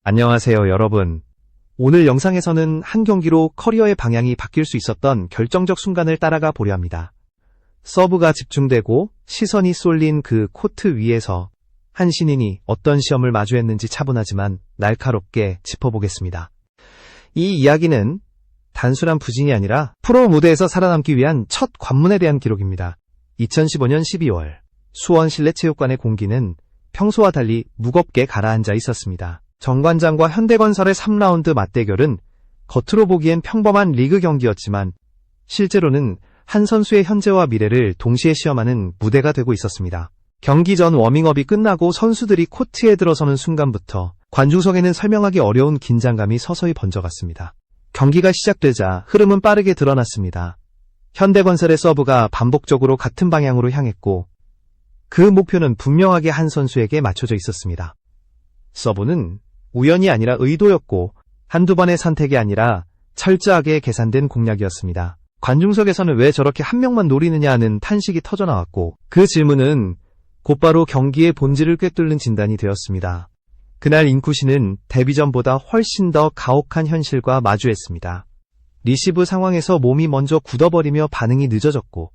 안녕하세요, 여러분. 오늘 영상에서는 한 경기로 커리어의 방향이 바뀔 수 있었던 결정적 순간을 따라가 보려 합니다. 서브가 집중되고 시선이 쏠린 그 코트 위에서 한 신인이 어떤 시험을 마주했는지 차분하지만 날카롭게 짚어보겠습니다. 이 이야기는 단순한 부진이 아니라 프로 무대에서 살아남기 위한 첫 관문에 대한 기록입니다. 2015년 12월 수원 실내체육관의 공기는 평소와 달리 무겁게 가라앉아 있었습니다. 정관장과 현대건설의 3라운드 맞대결은 겉으로 보기엔 평범한 리그 경기였지만 실제로는 한 선수의 현재와 미래를 동시에 시험하는 무대가 되고 있었습니다. 경기 전 워밍업이 끝나고 선수들이 코트에 들어서는 순간부터 관중석에는 설명하기 어려운 긴장감이 서서히 번져갔습니다. 경기가 시작되자 흐름은 빠르게 드러났습니다. 현대건설의 서브가 반복적으로 같은 방향으로 향했고 그 목표는 분명하게 한 선수에게 맞춰져 있었습니다. 서브는 우연이 아니라 의도였고 한두 번의 선택이 아니라 철저하게 계산된 공략이었습니다. 관중석에서는 왜 저렇게 한 명만 노리느냐 하는 탄식이 터져나왔고 그 질문은 곧바로 경기의 본질을 꿰뚫는 진단이 되었습니다. 그날 인쿠시는 데뷔전보다 훨씬 더 가혹한 현실과 마주했습니다. 리시브 상황에서 몸이 먼저 굳어버리며 반응이 늦어졌고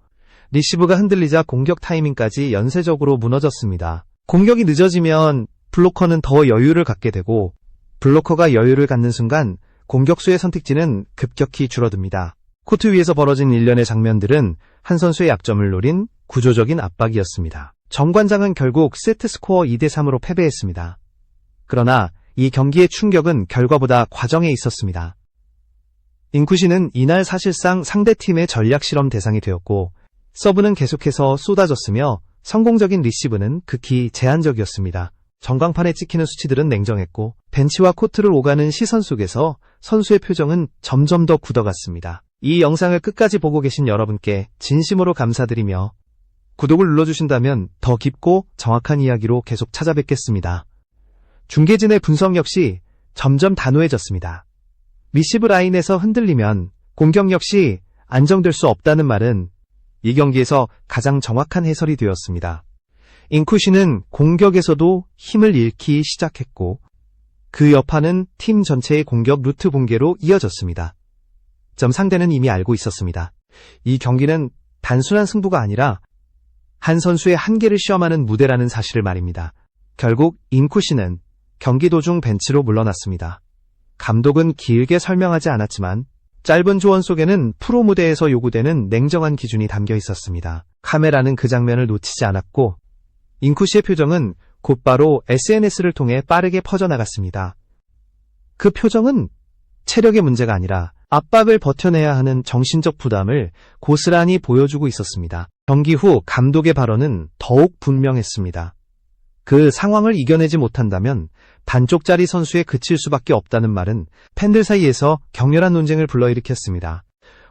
리시브가 흔들리자 공격 타이밍까지 연쇄적으로 무너졌습니다. 공격이 늦어지면 블로커는 더 여유를 갖게 되고 블로커가 여유를 갖는 순간 공격수의 선택지는 급격히 줄어듭니다. 코트 위에서 벌어진 일련의 장면들은 한 선수의 약점을 노린 구조적인 압박이었습니다. 정관장은 결국 세트 스코어 2대3으로 패배했습니다. 그러나 이 경기의 충격은 결과보다 과정에 있었습니다. 인쿠시는 이날 사실상 상대팀의 전략 실험 대상이 되었고 서브는 계속해서 쏟아졌으며 성공적인 리시브는 극히 제한적이었습니다. 전광판에 찍히는 수치들은 냉정했고 벤치와 코트를 오가는 시선 속에서 선수의 표정은 점점 더 굳어갔습니다. 이 영상을 끝까지 보고 계신 여러분께 진심으로 감사드리며 구독을 눌러주신다면 더 깊고 정확한 이야기로 계속 찾아뵙겠습니다. 중계진의 분석 역시 점점 단호해졌습니다. 리시브 라인에서 흔들리면 공격 역시 안정될 수 없다는 말은 이 경기에서 가장 정확한 해설이 되었습니다. 인쿠시는 공격에서도 힘을 잃기 시작했고 그 여파는 팀 전체의 공격 루트 붕괴로 이어졌습니다. 상대는 이미 알고 있었습니다. 이 경기는 단순한 승부가 아니라 한 선수의 한계를 시험하는 무대라는 사실을 말입니다. 결국 인쿠시는 경기 도중 벤치로 물러났습니다. 감독은 길게 설명하지 않았지만 짧은 조언 속에는 프로 무대에서 요구되는 냉정한 기준이 담겨 있었습니다. 카메라는 그 장면을 놓치지 않았고 인쿠시의 표정은 곧바로 SNS를 통해 빠르게 퍼져나갔습니다. 그 표정은 체력의 문제가 아니라 압박을 버텨내야 하는 정신적 부담을 고스란히 보여주고 있었습니다. 경기 후 감독의 발언은 더욱 분명했습니다. 그 상황을 이겨내지 못한다면 반쪽짜리 선수에 그칠 수밖에 없다는 말은 팬들 사이에서 격렬한 논쟁을 불러일으켰습니다.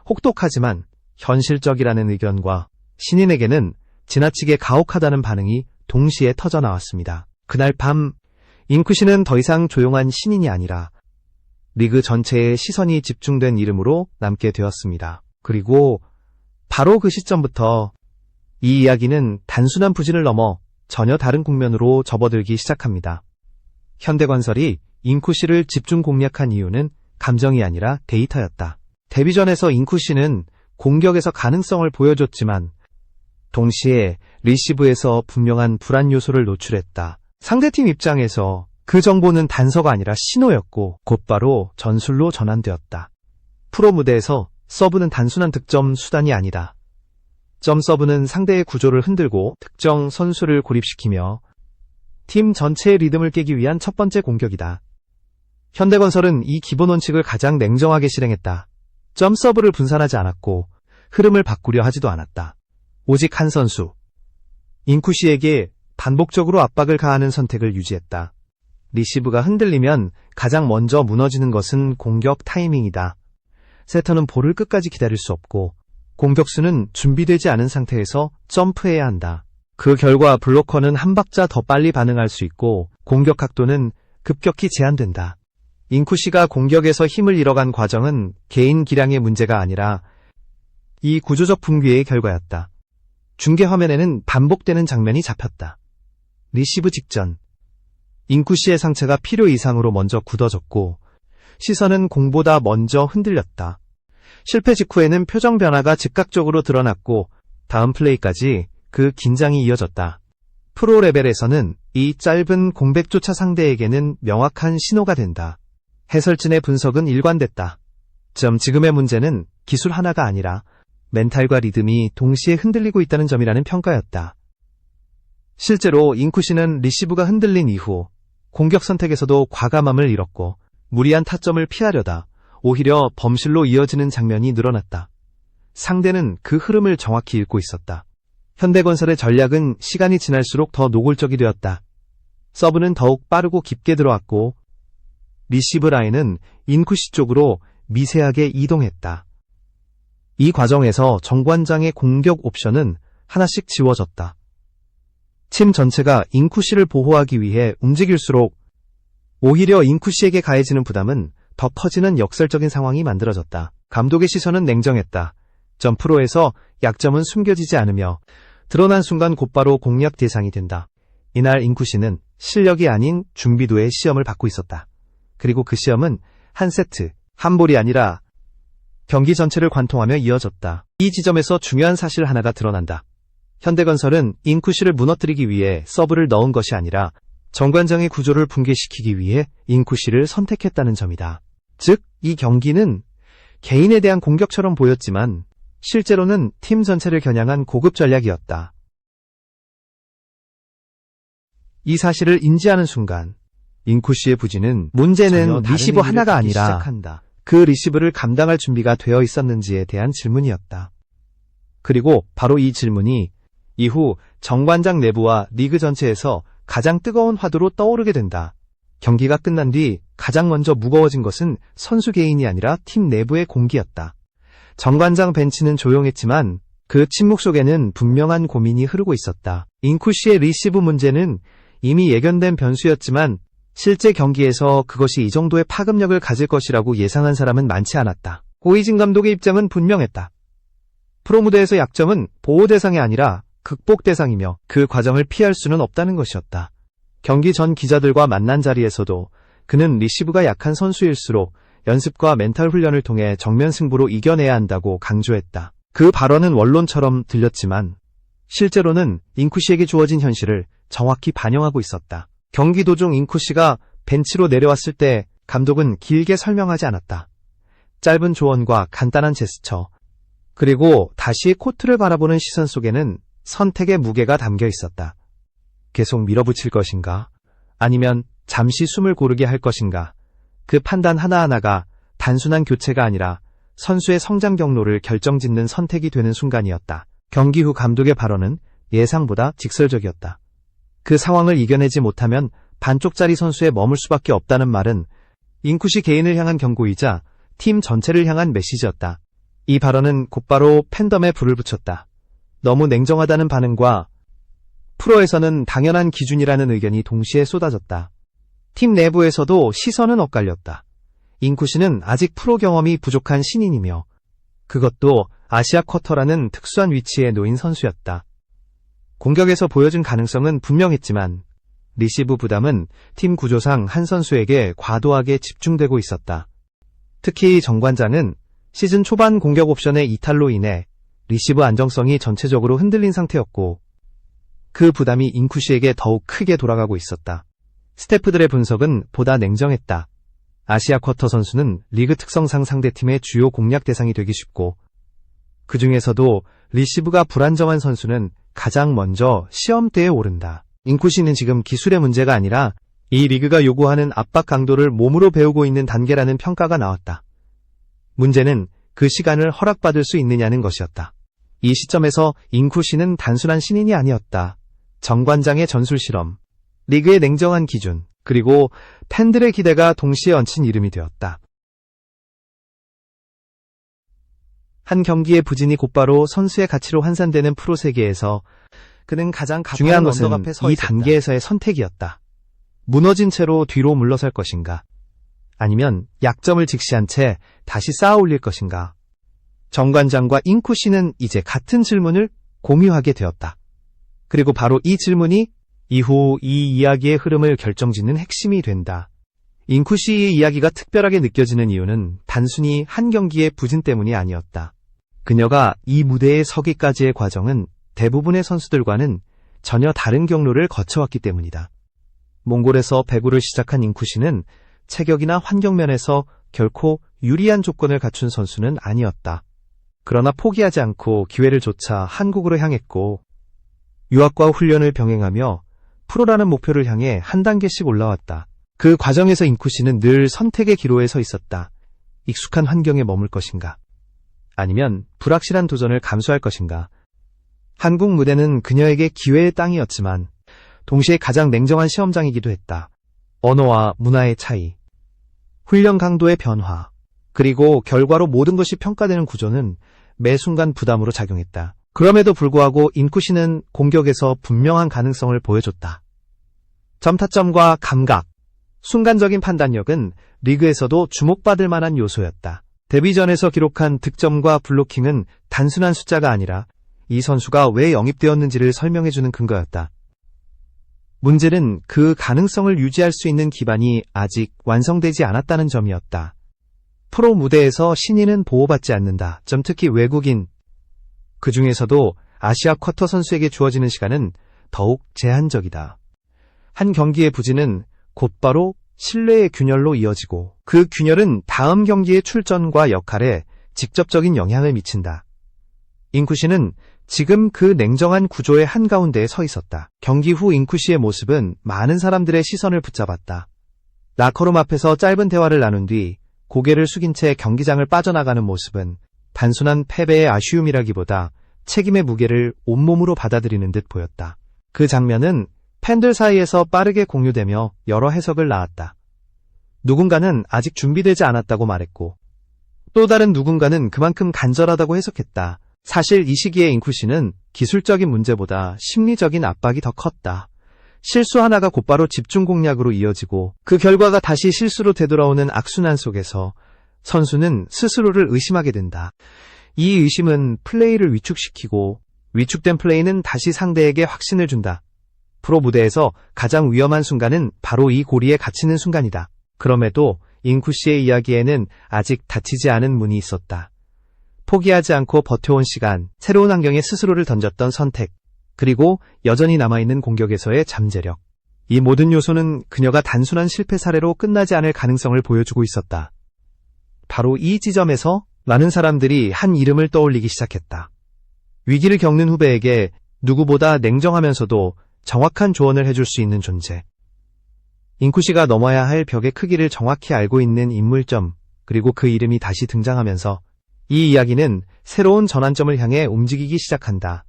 혹독하지만 현실적이라는 의견과 신인에게는 지나치게 가혹하다는 반응이 동시에 터져나왔습니다. 그날 밤 인쿠시는 더 이상 조용한 신인이 아니라 리그 전체의 시선이 집중된 이름으로 남게 되었습니다. 그리고 바로 그 시점부터 이 이야기는 단순한 부진을 넘어 전혀 다른 국면으로 접어들기 시작합니다. 현대건설이 인쿠시를 집중 공략한 이유는 감정이 아니라 데이터였다. 데뷔전에서 인쿠시는 공격에서 가능성을 보여줬지만 동시에 리시브에서 분명한 불안 요소를 노출했다. 상대팀 입장에서 그 정보는 단서가 아니라 신호였고 곧바로 전술로 전환되었다. 프로 무대에서 서브는 단순한 득점 수단이 아니다. 점 서브는 상대의 구조를 흔들고 특정 선수를 고립시키며 팀 전체의 리듬을 깨기 위한 첫 번째 공격이다. 현대건설은 이 기본 원칙을 가장 냉정하게 실행했다. 점 서브를 분산하지 않았고 흐름을 바꾸려 하지도 않았다. 오직 한 선수, 인쿠시에게 반복적으로 압박을 가하는 선택을 유지했다. 리시브가 흔들리면 가장 먼저 무너지는 것은 공격 타이밍이다. 세터는 볼을 끝까지 기다릴 수 없고 공격수는 준비되지 않은 상태에서 점프해야 한다. 그 결과 블로커는 한 박자 더 빨리 반응할 수 있고 공격 각도는 급격히 제한된다. 인쿠시가 공격에서 힘을 잃어간 과정은 개인 기량의 문제가 아니라 이 구조적 붕괴의 결과였다. 중계 화면에는 반복되는 장면이 잡혔다. 리시브 직전 잉쿠 씨의 상체가 필요 이상으로 먼저 굳어졌고 시선은 공보다 먼저 흔들렸다. 실패 직후에는 표정 변화가 즉각적으로 드러났고 다음 플레이까지 그 긴장이 이어졌다. 프로 레벨에서는 이 짧은 공백조차 상대에게는 명확한 신호가 된다. 해설진의 분석은 일관됐다. 지금의 문제는 기술 하나가 아니라 멘탈과 리듬이 동시에 흔들리고 있다는 점이라는 평가였다. 실제로 잉쿠 씨는 리시브가 흔들린 이후 공격 선택에서도 과감함을 잃었고 무리한 타점을 피하려다 오히려 범실로 이어지는 장면이 늘어났다. 상대는 그 흐름을 정확히 읽고 있었다. 현대건설의 전략은 시간이 지날수록 더 노골적이 되었다. 서브는 더욱 빠르고 깊게 들어왔고 리시브 라인은 잉쿠 씨 쪽으로 미세하게 이동했다. 이 과정에서 정관장의 공격 옵션은 하나씩 지워졌다. 팀 전체가 잉쿠 씨를 보호하기 위해 움직일수록 오히려 잉쿠 씨에게 가해지는 부담은 더 커지는 역설적인 상황이 만들어졌다. 감독의 시선은 냉정했다. 점프로에서 약점은 숨겨지지 않으며 드러난 순간 곧바로 공략 대상이 된다. 이날 잉쿠 씨는 실력이 아닌 준비도의 시험을 받고 있었다. 그리고 그 시험은 한 세트, 한 볼이 아니라 경기 전체를 관통하며 이어졌다. 이 지점에서 중요한 사실 하나가 드러난다. 현대건설은 잉쿠 씨를 무너뜨리기 위해 서브를 넣은 것이 아니라 정관장의 구조를 붕괴시키기 위해 잉쿠 씨를 선택했다는 점이다. 즉, 이 경기는 개인에 대한 공격처럼 보였지만 실제로는 팀 전체를 겨냥한 고급 전략이었다. 이 사실을 인지하는 순간 잉쿠 씨의 부진은 문제는 리시브 하나가 아니라 시작한다. 그 리시브를 감당할 준비가 되어 있었는지에 대한 질문이었다. 그리고 바로 이 질문이 이후 정관장 내부와 리그 전체에서 가장 뜨거운 화두로 떠오르게 된다. 경기가 끝난 뒤 가장 먼저 무거워진 것은 선수 개인이 아니라 팀 내부의 공기였다. 정관장 벤치는 조용했지만 그 침묵 속에는 분명한 고민이 흐르고 있었다. 잉쿠 씨의 리시브 문제는 이미 예견된 변수였지만 실제 경기에서 그것이 이 정도의 파급력을 가질 것이라고 예상한 사람은 많지 않았다. 고이진 감독의 입장은 분명했다. 프로 무대에서 약점은 보호 대상이 아니라 극복 대상이며 그 과정을 피할 수는 없다는 것이었다. 경기 전 기자들과 만난 자리에서도 그는 리시브가 약한 선수일수록 연습과 멘탈 훈련을 통해 정면 승부로 이겨내야 한다고 강조했다. 그 발언은 원론처럼 들렸지만 실제로는 잉쿠 씨에게 주어진 현실을 정확히 반영하고 있었다. 경기 도중 잉쿠 씨가 벤치로 내려왔을 때 감독은 길게 설명하지 않았다. 짧은 조언과 간단한 제스처, 그리고 다시 코트를 바라보는 시선 속에는 선택의 무게가 담겨 있었다. 계속 밀어붙일 것인가? 아니면 잠시 숨을 고르게 할 것인가? 그 판단 하나하나가 단순한 교체가 아니라 선수의 성장 경로를 결정짓는 선택이 되는 순간이었다. 경기 후 감독의 발언은 예상보다 직설적이었다. 그 상황을 이겨내지 못하면 반쪽짜리 선수에 머물 수밖에 없다는 말은 잉쿠 씨 개인을 향한 경고이자 팀 전체를 향한 메시지였다. 이 발언은 곧바로 팬덤에 불을 붙였다. 너무 냉정하다는 반응과 프로에서는 당연한 기준이라는 의견이 동시에 쏟아졌다. 팀 내부에서도 시선은 엇갈렸다. 잉쿠 씨는 아직 프로 경험이 부족한 신인이며 그것도 아시아 쿼터라는 특수한 위치에 놓인 선수였다. 공격에서 보여준 가능성은 분명했지만 리시브 부담은 팀 구조상 한 선수에게 과도하게 집중되고 있었다. 특히 정관장은 시즌 초반 공격 옵션의 이탈로 인해 리시브 안정성이 전체적으로 흔들린 상태였고 그 부담이 잉쿠 씨에게 더욱 크게 돌아가고 있었다. 스태프들의 분석은 보다 냉정했다. 아시아 쿼터 선수는 리그 특성상 상대팀의 주요 공략 대상이 되기 쉽고 그 중에서도 리시브가 불안정한 선수는 가장 먼저 시험대에 오른다. 잉쿠 씨는 지금 기술의 문제가 아니라 이 리그가 요구하는 압박 강도를 몸으로 배우고 있는 단계라는 평가가 나왔다. 문제는 그 시간을 허락받을 수 있느냐는 것이었다. 이 시점에서 잉쿠 씨는 단순한 신인이 아니었다. 정관장의 전술 실험, 리그의 냉정한 기준, 그리고 팬들의 기대가 동시에 얹힌 이름이 되었다. 한 경기의 부진이 곧바로 선수의 가치로 환산되는 프로 세계에서 그는 가장 중요한 것은 이 단계에서의 선택이었다. 무너진 채로 뒤로 물러설 것인가? 아니면 약점을 직시한 채 다시 쌓아 올릴 것인가? 정관장과 잉쿠 씨는 이제 같은 질문을 공유하게 되었다. 그리고 바로 이 질문이 이후 이 이야기의 흐름을 결정짓는 핵심이 된다. 잉쿠 씨의 이야기가 특별하게 느껴지는 이유는 단순히 한 경기의 부진 때문이 아니었다. 그녀가 이 무대에 서기까지의 과정은 대부분의 선수들과는 전혀 다른 경로를 거쳐왔기 때문이다. 몽골에서 배구를 시작한 잉쿠 씨는 체격이나 환경 면에서 결코 유리한 조건을 갖춘 선수는 아니었다. 그러나 포기하지 않고 기회를 좇아 한국으로 향했고 유학과 훈련을 병행하며 프로라는 목표를 향해 한 단계씩 올라왔다. 그 과정에서 잉쿠 씨는 늘 선택의 기로에 서 있었다. 익숙한 환경에 머물 것인가? 아니면 불확실한 도전을 감수할 것인가? 한국 무대는 그녀에게 기회의 땅이었지만 동시에 가장 냉정한 시험장이기도 했다. 언어와 문화의 차이, 훈련 강도의 변화, 그리고 결과로 모든 것이 평가되는 구조는 매 순간 부담으로 작용했다. 그럼에도 불구하고 잉쿠 씨는 공격에서 분명한 가능성을 보여줬다. 점타점과 감각, 순간적인 판단력은 리그에서도 주목받을 만한 요소였다. 데뷔전에서 기록한 득점과 블로킹은 단순한 숫자가 아니라 이 선수가 왜 영입되었는지를 설명해주는 근거였다. 문제는 그 가능성을 유지할 수 있는 기반이 아직 완성되지 않았다는 점이었다. 프로 무대에서 신인은 보호받지 않는다. 특히 외국인, 그 중에서도 아시아 쿼터 선수에게 주어지는 시간은 더욱 제한적이다. 한 경기의 부진은 곧바로 신뢰의 균열로 이어지고 그 균열은 다음 경기의 출전과 역할에 직접적인 영향을 미친다. 잉쿠 씨는 지금 그 냉정한 구조의 한가운데에 서 있었다. 경기 후 잉쿠 씨의 모습은 많은 사람들의 시선을 붙잡았다. 라커룸 앞에서 짧은 대화를 나눈 뒤 고개를 숙인 채 경기장을 빠져나가는 모습은 단순한 패배의 아쉬움이라기보다 책임의 무게를 온몸으로 받아들이는 듯 보였다. 그 장면은 팬들 사이에서 빠르게 공유되며 여러 해석을 낳았다. 누군가는 아직 준비되지 않았다고 말했고 또 다른 누군가는 그만큼 간절하다고 해석했다. 사실 이 시기에 잉쿠 씨는 기술적인 문제보다 심리적인 압박이 더 컸다. 실수 하나가 곧바로 집중 공략으로 이어지고 그 결과가 다시 실수로 되돌아오는 악순환 속에서 선수는 스스로를 의심하게 된다. 이 의심은 플레이를 위축시키고 위축된 플레이는 다시 상대에게 확신을 준다. 프로 무대에서 가장 위험한 순간은 바로 이 고리에 갇히는 순간이다. 그럼에도 잉쿠 씨의 이야기에는 아직 닫히지 않은 문이 있었다. 포기하지 않고 버텨온 시간, 새로운 환경에 스스로를 던졌던 선택, 그리고 여전히 남아있는 공격에서의 잠재력. 이 모든 요소는 그녀가 단순한 실패 사례로 끝나지 않을 가능성을 보여주고 있었다. 바로 이 지점에서 많은 사람들이 한 이름을 떠올리기 시작했다. 위기를 겪는 후배에게 누구보다 냉정하면서도 정확한 조언을 해줄 수 있는 존재. 잉쿠 씨가 넘어야 할 벽의 크기를 정확히 알고 있는 인물점, 그리고 그 이름이 다시 등장하면서 이 이야기는 새로운 전환점을 향해 움직이기 시작한다.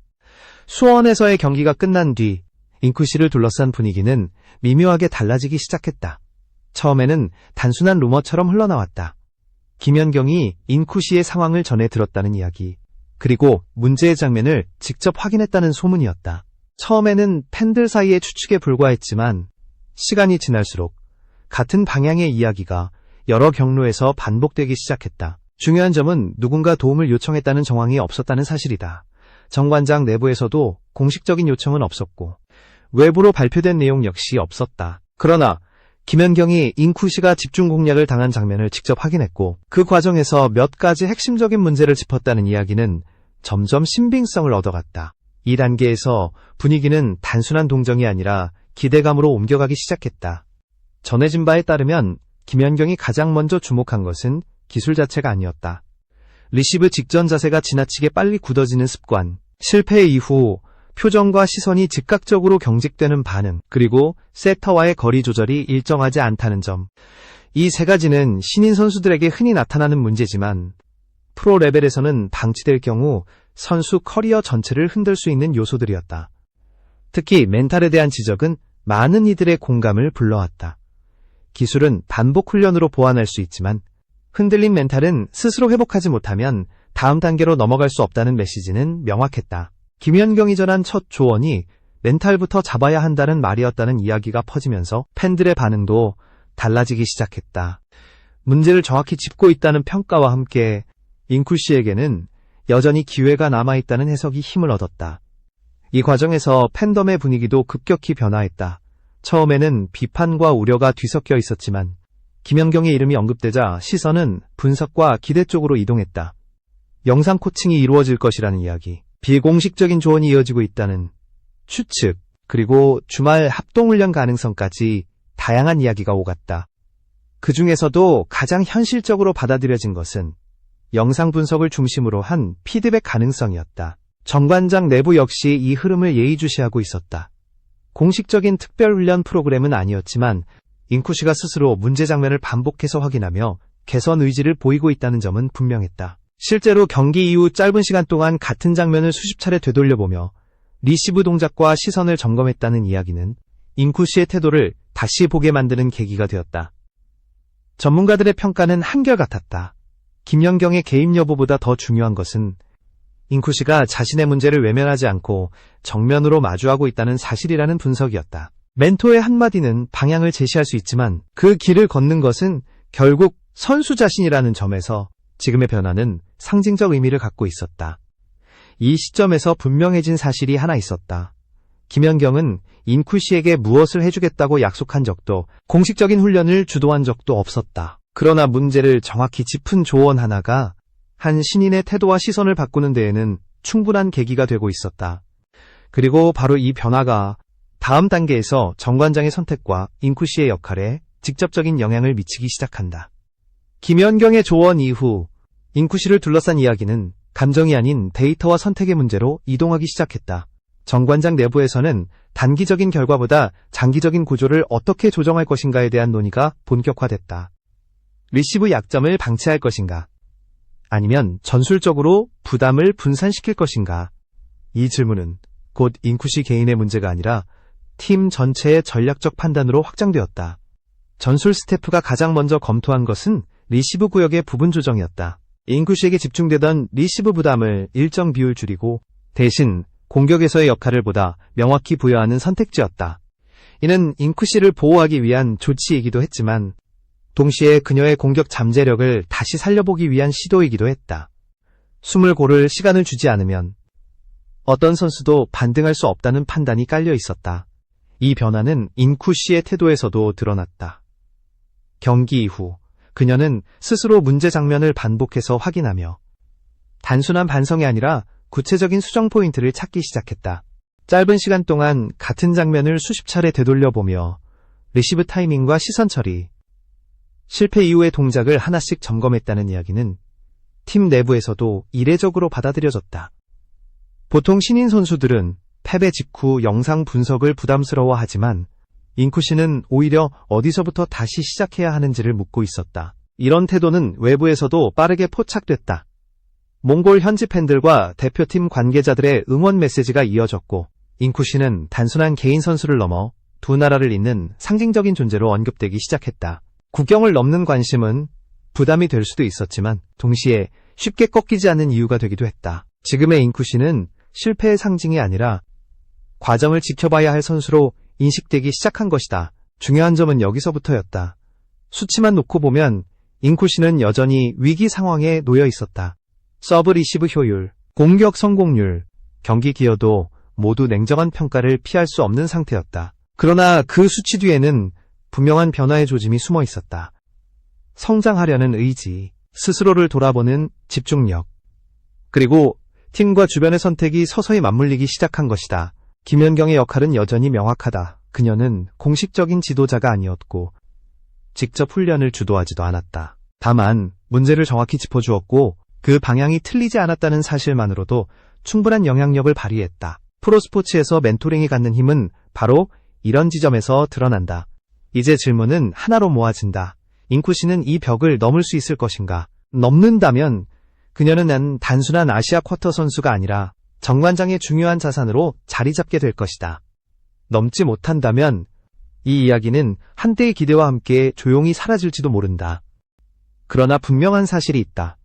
수원에서의 경기가 끝난 뒤 잉쿠 씨를 둘러싼 분위기는 미묘하게 달라지기 시작했다. 처음에는 단순한 루머처럼 흘러나왔다. 김연경이 잉쿠 씨의 상황을 전해 들었다는 이야기, 그리고 문제의 장면을 직접 확인했다는 소문이었다. 처음에는 팬들 사이의 추측에 불과했지만 시간이 지날수록 같은 방향의 이야기가 여러 경로에서 반복되기 시작했다. 중요한 점은 누군가 도움을 요청했다는 정황이 없었다는 사실이다. 정관장 내부에서도 공식적인 요청은 없었고 외부로 발표된 내용 역시 없었다. 그러나 김연경이 잉쿠 씨가 집중 공략을 당한 장면을 직접 확인했고 그 과정에서 몇 가지 핵심적인 문제를 짚었다는 이야기는 점점 신빙성을 얻어갔다. 이 단계에서 분위기는 단순한 동정이 아니라 기대감으로 옮겨가기 시작했다. 전해진 바에 따르면 김연경이 가장 먼저 주목한 것은 기술 자체가 아니었다. 리시브 직전 자세가 지나치게 빨리 굳어지는 습관, 실패 이후 표정과 시선이 즉각적으로 경직되는 반응, 그리고 세터와의 거리 조절이 일정하지 않다는 점. 이 세 가지는 신인 선수들에게 흔히 나타나는 문제지만 프로 레벨에서는 방치될 경우 선수 커리어 전체를 흔들 수 있는 요소들이었다. 특히 멘탈에 대한 지적은 많은 이들의 공감을 불러왔다. 기술은 반복 훈련으로 보완할 수 있지만 흔들린 멘탈은 스스로 회복하지 못하면 다음 단계로 넘어갈 수 없다는 메시지는 명확했다. 김연경이 전한 첫 조언이 멘탈부터 잡아야 한다는 말이었다는 이야기가 퍼지면서 팬들의 반응도 달라지기 시작했다. 문제를 정확히 짚고 있다는 평가와 함께 잉쿠 씨에게는 여전히 기회가 남아있다는 해석이 힘을 얻었다. 이 과정에서 팬덤의 분위기도 급격히 변화했다. 처음에는 비판과 우려가 뒤섞여 있었지만 김연경의 이름이 언급되자 시선은 분석과 기대 쪽으로 이동했다. 영상 코칭이 이루어질 것이라는 이야기, 비공식적인 조언이 이어지고 있다는 추측, 그리고 주말 합동훈련 가능성까지 다양한 이야기가 오갔다. 그 중에서도 가장 현실적으로 받아들여진 것은 영상 분석을 중심으로 한 피드백 가능성이었다. 정관장 내부 역시 이 흐름을 예의주시하고 있었다. 공식적인 특별훈련 프로그램은 아니었지만 잉쿠시가 스스로 문제 장면을 반복해서 확인하며 개선 의지를 보이고 있다는 점은 분명했다. 실제로 경기 이후 짧은 시간 동안 같은 장면을 수십 차례 되돌려보며 리시브 동작과 시선을 점검했다는 이야기는 잉쿠시의 태도를 다시 보게 만드는 계기가 되었다. 전문가들의 평가는 한결같았다. 김연경의 개입 여부보다 더 중요한 것은 잉쿠시가 자신의 문제를 외면하지 않고 정면으로 마주하고 있다는 사실이라는 분석이었다. 멘토의 한마디는 방향을 제시할 수 있지만 그 길을 걷는 것은 결국 선수 자신이라는 점에서 지금의 변화는 상징적 의미를 갖고 있었다. 이 시점에서 분명해진 사실이 하나 있었다. 김연경은 잉쿠시에게 무엇을 해주겠다고 약속한 적도 공식적인 훈련을 주도한 적도 없었다. 그러나 문제를 정확히 짚은 조언 하나가 한 신인의 태도와 시선을 바꾸는 데에는 충분한 계기가 되고 있었다. 그리고 바로 이 변화가 다음 단계에서 정관장의 선택과 잉쿠시의 역할에 직접적인 영향을 미치기 시작한다. 김연경의 조언 이후 잉쿠시를 둘러싼 이야기는 감정이 아닌 데이터와 선택의 문제로 이동하기 시작했다. 정관장 내부에서는 단기적인 결과보다 장기적인 구조를 어떻게 조정할 것인가에 대한 논의가 본격화됐다. 리시브 약점을 방치할 것인가? 아니면 전술적으로 부담을 분산시킬 것인가? 이 질문은 곧 잉쿠시 개인의 문제가 아니라 팀 전체의 전략적 판단으로 확장되었다. 전술 스태프가 가장 먼저 검토한 것은 리시브 구역의 부분 조정이었다. 잉쿠시에게 집중되던 리시브 부담을 일정 비율 줄이고 대신 공격에서의 역할을 보다 명확히 부여하는 선택지였다. 이는 잉쿠시를 보호하기 위한 조치이기도 했지만 동시에 그녀의 공격 잠재력을 다시 살려보기 위한 시도이기도 했다. 숨을 고를 시간을 주지 않으면 어떤 선수도 반등할 수 없다는 판단이 깔려 있었다. 이 변화는 잉쿠시의 태도에서도 드러났다. 경기 이후 그녀는 스스로 문제 장면을 반복해서 확인하며 단순한 반성이 아니라 구체적인 수정 포인트를 찾기 시작했다. 짧은 시간 동안 같은 장면을 수십 차례 되돌려보며 리시브 타이밍과 시선 처리, 실패 이후의 동작을 하나씩 점검했다는 이야기는 팀 내부에서도 이례적으로 받아들여졌다. 보통 신인 선수들은 패배 직후 영상 분석을 부담스러워하지만 잉쿠시는 오히려 어디서부터 다시 시작해야 하는지를 묻고 있었다. 이런 태도는 외부에서도 빠르게 포착됐다. 몽골 현지 팬들과 대표팀 관계자들의 응원 메시지가 이어졌고 잉쿠시는 단순한 개인 선수를 넘어 두 나라를 잇는 상징적인 존재로 언급되기 시작했다. 국경을 넘는 관심은 부담이 될 수도 있었지만 동시에 쉽게 꺾이지 않는 이유가 되기도 했다. 지금의 잉쿠시는 실패의 상징이 아니라 과정을 지켜봐야 할 선수로 인식되기 시작한 것이다. 중요한 점은 여기서부터였다. 수치만 놓고 보면 잉쿠시는 여전히 위기 상황에 놓여 있었다. 서브 리시브 효율, 공격 성공률, 경기 기여도 모두 냉정한 평가를 피할 수 없는 상태였다. 그러나 그 수치 뒤에는 분명한 변화의 조짐이 숨어 있었다. 성장하려는 의지, 스스로를 돌아보는 집중력, 그리고 팀과 주변의 선택이 서서히 맞물리기 시작한 것이다. 김연경의 역할은 여전히 명확하다. 그녀는 공식적인 지도자가 아니었고 직접 훈련을 주도하지도 않았다. 다만 문제를 정확히 짚어주었고 그 방향이 틀리지 않았다는 사실만으로도 충분한 영향력을 발휘했다. 프로스포츠에서 멘토링이 갖는 힘은 바로 이런 지점에서 드러난다. 이제 질문은 하나로 모아진다. 잉쿠시는 이 벽을 넘을 수 있을 것인가? 넘는다면 그녀는 단순한 아시아 쿼터 선수가 아니라 정관장의 중요한 자산으로 자리 잡게 될 것이다. 넘지 못한다면 이 이야기는 한때의 기대와 함께 조용히 사라질지도 모른다. 그러나 분명한 사실이 있다.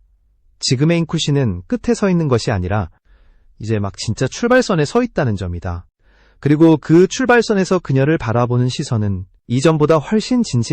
지금의 잉쿠시는 끝에 서 있는 것이 아니라 이제 막 진짜 출발선에 서 있다는 점이다. 그리고 그 출발선에서 그녀를 바라보는 시선은 이전보다 훨씬 진지했다.